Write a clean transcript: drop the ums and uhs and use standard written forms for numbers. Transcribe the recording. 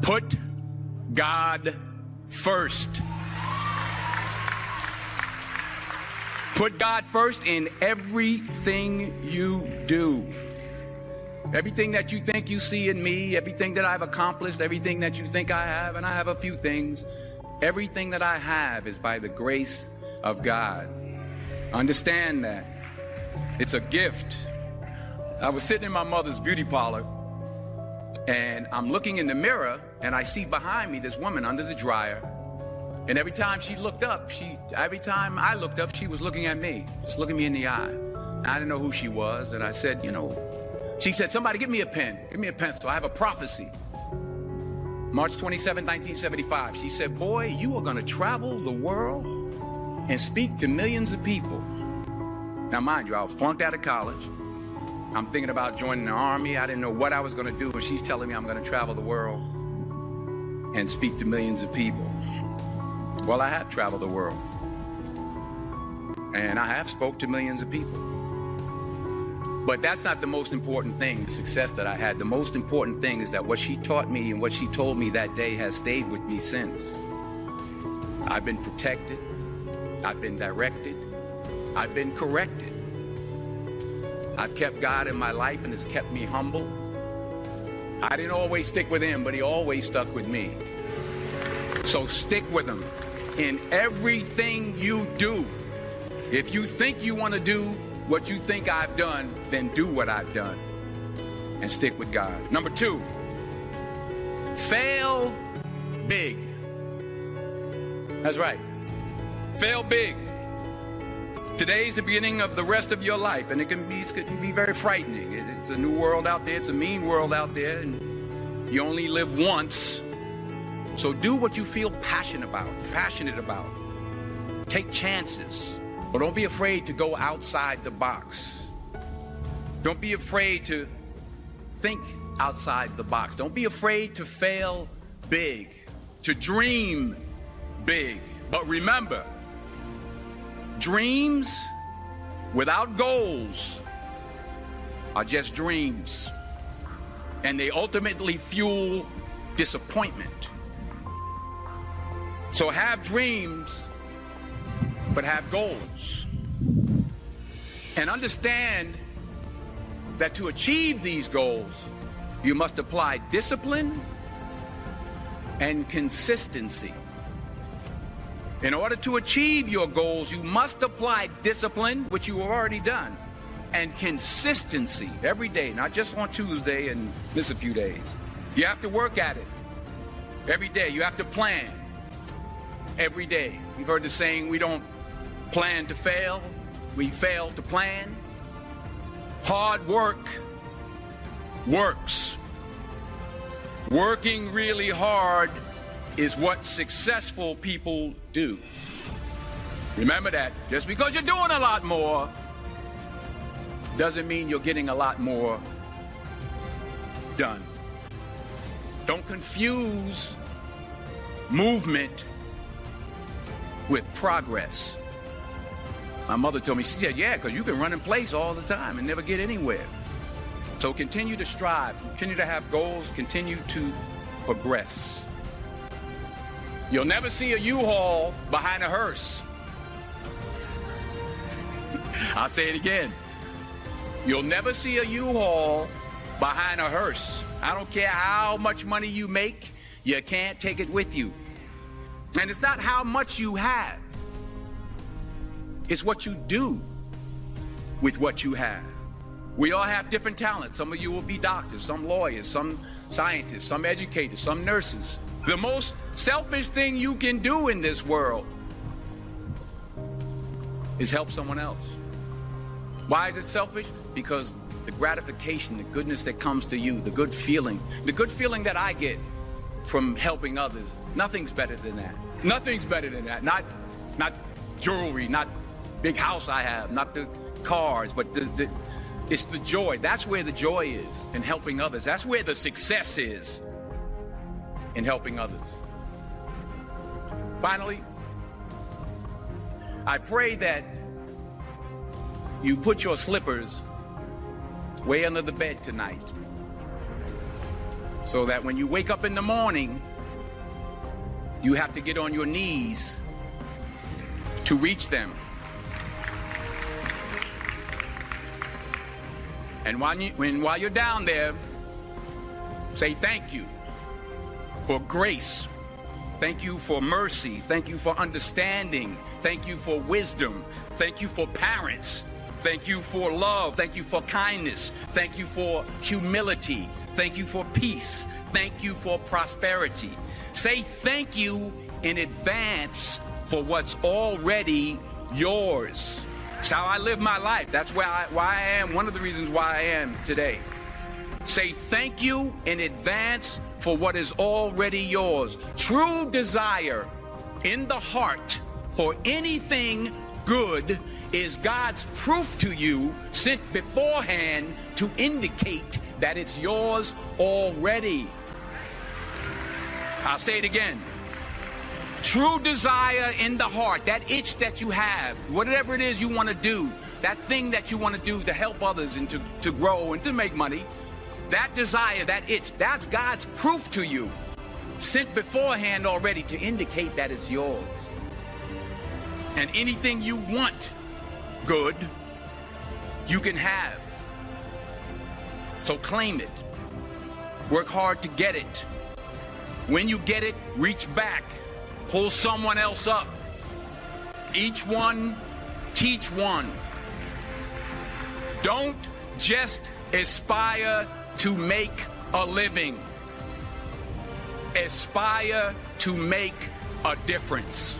Put God first. Put God first in everything you do. Everything that you think you see in me, everything that I've accomplished, everything that you think I have, and I have a few things, everything that I have is by the grace of God. Understand that. It's a gift. I was sitting in my mother's beauty parlor, and I'm looking in the mirror, and I see behind me this woman under the dryer. And every time she looked up, every time I looked up, she was looking at me, just looking me in the eye. I didn't know who she was, and I said, she said, somebody give me a pen, give me a pencil. I have a prophecy. March 27, 1975, she said, boy, you are going to travel the world and speak to millions of people. Now, mind you, I was flunked out of college. I'm thinking about joining the army. I didn't know what I was going to do, and she's telling me I'm going to travel the world and speak to millions of people. Well, I have traveled the world, and I have spoke to millions of people. But that's not the most important thing, the success that I had. The most important thing is that what she taught me and what she told me that day has stayed with me since. I've been protected. I've been directed. I've been corrected. I've kept God in my life, and it's kept me humble. I didn't always stick with him, but he always stuck with me. So stick with him in everything you do. If you think you want to do what you think I've done, then do what I've done and stick with God. Number 2, fail big. That's right. Fail big. Today's the beginning of the rest of your life, and it can be very frightening. It's a new world out there. It's a mean world out there, and you only live once. So do what you feel passionate about. Take chances, but don't be afraid to go outside the box. Don't be afraid to think outside the box. Don't be afraid to fail big, to dream big. But remember, dreams without goals are just dreams, and they ultimately fuel disappointment. So have dreams, but have goals. And understand that to achieve these goals, you must apply discipline and consistency. In order to achieve your goals, you must apply discipline, which you have already done, and consistency every day, not just on Tuesday and miss a few days. You have to work at it every day. You have to plan every day. You've heard the saying, we don't plan to fail, we fail to plan. Hard work works. Working really hard is what successful people do. Remember that. Just because you're doing a lot more doesn't mean you're getting a lot more done. Don't confuse movement with progress. My mother told me, she said, yeah, because you can run in place all the time and never get anywhere. So continue to strive, continue to have goals, continue to progress. You'll never see a U-Haul behind a hearse. I'll say it again. You'll never see a U-Haul behind a hearse. I don't care how much money you make, you can't take it with you. And it's not how much you have. It's what you do with what you have. We all have different talents. Some of you will be doctors, some lawyers, some scientists, some educators, some nurses. The most selfish thing you can do in this world is help someone else. Why is it selfish? Because the gratification, the goodness that comes to you, the good feeling that I get from helping others, nothing's better than that. Nothing's better than that. Not jewelry, not big house I have, not the cars, but it's the joy. That's where the joy is, in helping others. That's where the success is, in helping others. Finally, I pray that you put your slippers way under the bed tonight. So that when you wake up in the morning, you have to get on your knees to reach them. And while you're down there, say thank you for grace. Thank you for mercy. Thank you for understanding. Thank you for wisdom. Thank you for parents. Thank you for love. Thank you for kindness. Thank you for humility. Thank you for peace. Thank you for prosperity. Say thank you in advance for what's already yours. It's how I live my life. That's why I am, one of the reasons why I am today. Say thank you in advance for what is already yours. True desire in the heart for anything good is God's proof to you, sent beforehand to indicate that it's yours already. I'll say it again. True desire in the heart, that itch that you have, whatever it is you want to do, that thing that you want to do to help others and to grow and to make money, that desire, that itch, that's God's proof to you, sent beforehand already to indicate that it's yours. And anything you want good, you can have. So claim it. Work hard to get it. When you get it, reach back. Pull someone else up. Each one, teach one. Don't just aspire to make a living. Aspire to make a difference.